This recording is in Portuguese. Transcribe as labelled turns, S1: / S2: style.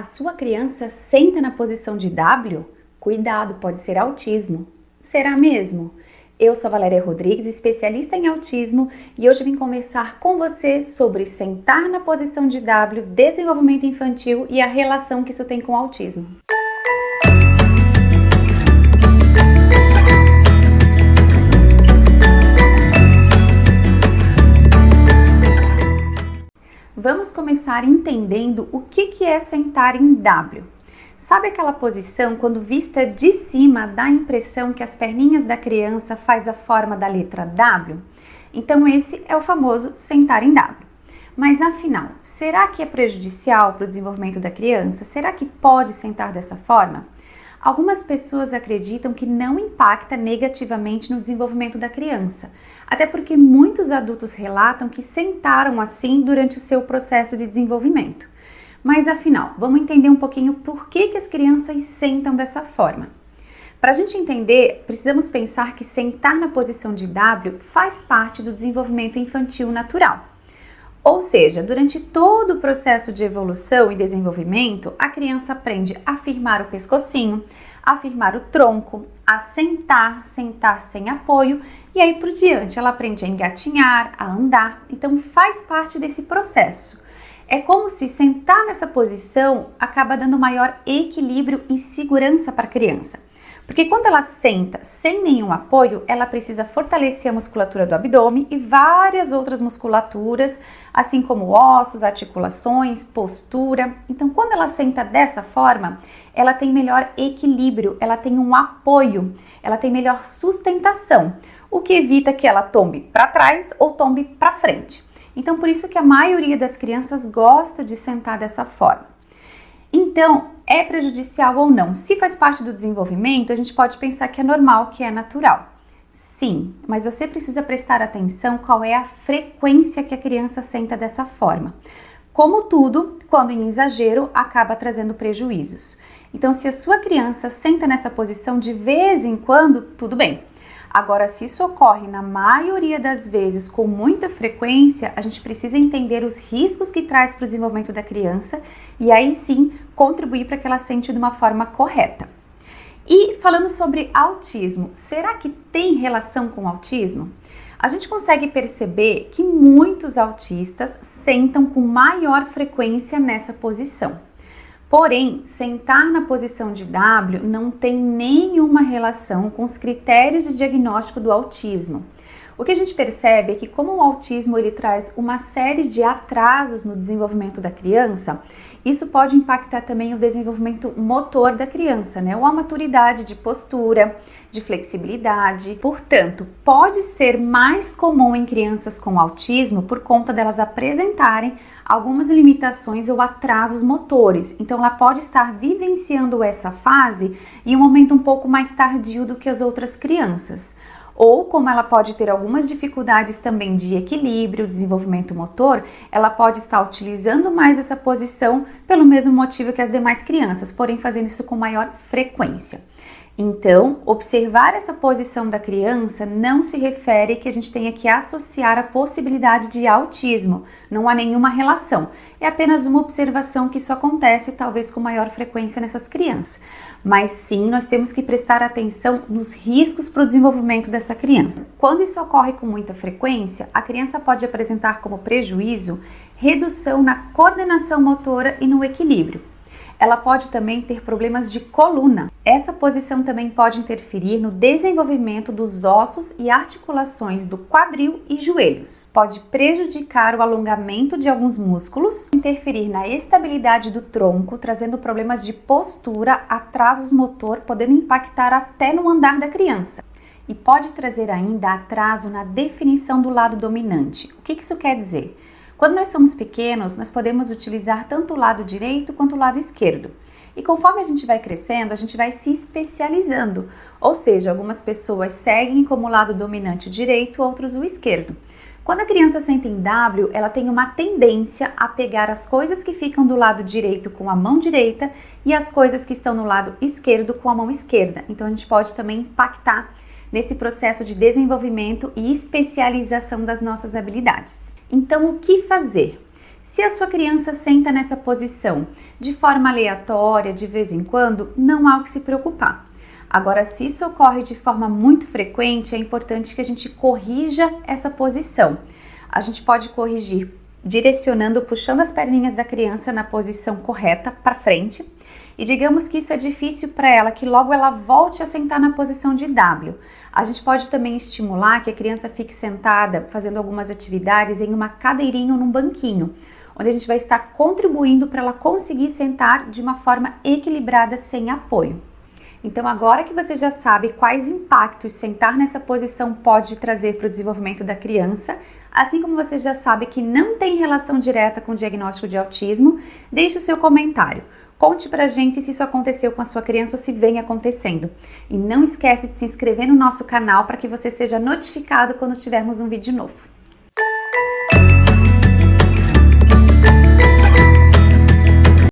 S1: A sua criança senta na posição de W? Cuidado, pode ser autismo. Será mesmo? Eu sou a Valéria Rodrigues, especialista em autismo, e hoje vim conversar com você sobre sentar na posição de W, desenvolvimento infantil e a relação que isso tem com o autismo. Vamos começar entendendo o que é sentar em W. Sabe aquela posição quando vista de cima dá a impressão que as perninhas da criança faz a forma da letra W? Então esse é o famoso sentar em W. Mas afinal, será que é prejudicial para o desenvolvimento da criança? Será que pode sentar dessa forma? Algumas pessoas acreditam que não impacta negativamente no desenvolvimento da criança, até porque muitos adultos relatam que sentaram assim durante o seu processo de desenvolvimento. Mas afinal, vamos entender um pouquinho por que as crianças sentam dessa forma. Para a gente entender, precisamos pensar que sentar na posição de W faz parte do desenvolvimento infantil natural. Ou seja, durante todo o processo de evolução e desenvolvimento, a criança aprende a firmar o pescocinho, a firmar o tronco, a sentar sem apoio e aí por diante ela aprende a engatinhar, a andar. Então faz parte desse processo. É como se sentar nessa posição acaba dando maior equilíbrio e segurança para a criança. Porque quando ela senta sem nenhum apoio, ela precisa fortalecer a musculatura do abdômen e várias outras musculaturas, assim como ossos, articulações, postura. Então, quando ela senta dessa forma, ela tem melhor equilíbrio, ela tem um apoio, ela tem melhor sustentação, o que evita que ela tombe para trás ou tombe para frente. Então, por isso que a maioria das crianças gosta de sentar dessa forma. Então, é prejudicial ou não? Se faz parte do desenvolvimento, a gente pode pensar que é normal, que é natural. Sim, mas você precisa prestar atenção qual é a frequência que a criança senta dessa forma. Como tudo, quando em exagero, acaba trazendo prejuízos. Então, se a sua criança senta nessa posição de vez em quando, tudo bem. Agora, se isso ocorre na maioria das vezes com muita frequência, a gente precisa entender os riscos que traz para o desenvolvimento da criança e aí sim contribuir para que ela sente de uma forma correta. E falando sobre autismo, será que tem relação com o autismo? A gente consegue perceber que muitos autistas sentam com maior frequência nessa posição. Porém, sentar na posição de W não tem nenhuma relação com os critérios de diagnóstico do autismo. O que a gente percebe é que como o autismo ele traz uma série de atrasos no desenvolvimento da criança, isso pode impactar também o desenvolvimento motor da criança, né? Ou a maturidade de postura, de flexibilidade. Portanto, pode ser mais comum em crianças com autismo por conta delas apresentarem algumas limitações ou atrasos motores. Então, ela pode estar vivenciando essa fase em um momento um pouco mais tardio do que as outras crianças. Ou como ela pode ter algumas dificuldades também de equilíbrio, desenvolvimento motor, ela pode estar utilizando mais essa posição pelo mesmo motivo que as demais crianças, porém fazendo isso com maior frequência. Então, observar essa posição da criança não se refere que a gente tenha que associar a possibilidade de autismo. Não há nenhuma relação. É apenas uma observação que isso acontece talvez com maior frequência nessas crianças. Mas sim, nós temos que prestar atenção nos riscos para o desenvolvimento dessa criança. Quando isso ocorre com muita frequência, a criança pode apresentar como prejuízo redução na coordenação motora e no equilíbrio. Ela pode também ter problemas de coluna. Essa posição também pode interferir no desenvolvimento dos ossos e articulações do quadril e joelhos. Pode prejudicar o alongamento de alguns músculos, interferir na estabilidade do tronco, trazendo problemas de postura, atrasos motor, podendo impactar até no andar da criança. E pode trazer ainda atraso na definição do lado dominante. O que isso quer dizer? Quando nós somos pequenos, nós podemos utilizar tanto o lado direito quanto o lado esquerdo. E conforme a gente vai crescendo, a gente vai se especializando. Ou seja, algumas pessoas seguem como o lado dominante o direito, outros o esquerdo. Quando a criança senta em W, ela tem uma tendência a pegar as coisas que ficam do lado direito com a mão direita e as coisas que estão no lado esquerdo com a mão esquerda. Então a gente pode também impactar nesse processo de desenvolvimento e especialização das nossas habilidades. Então, o que fazer? Se a sua criança senta nessa posição de forma aleatória, de vez em quando, não há o que se preocupar. Agora, se isso ocorre de forma muito frequente, é importante que a gente corrija essa posição. A gente pode corrigir direcionando, puxando as perninhas da criança na posição correta para frente. E digamos que isso é difícil para ela, que logo ela volte a sentar na posição de W. A gente pode também estimular que a criança fique sentada fazendo algumas atividades em uma cadeirinha ou num banquinho, onde a gente vai estar contribuindo para ela conseguir sentar de uma forma equilibrada sem apoio. Então, agora que você já sabe quais impactos sentar nessa posição pode trazer para o desenvolvimento da criança, assim como você já sabe que não tem relação direta com o diagnóstico de autismo, deixe o seu comentário. Conte pra gente se isso aconteceu com a sua criança ou se vem acontecendo. E não esquece de se inscrever no nosso canal para que você seja notificado quando tivermos um vídeo novo.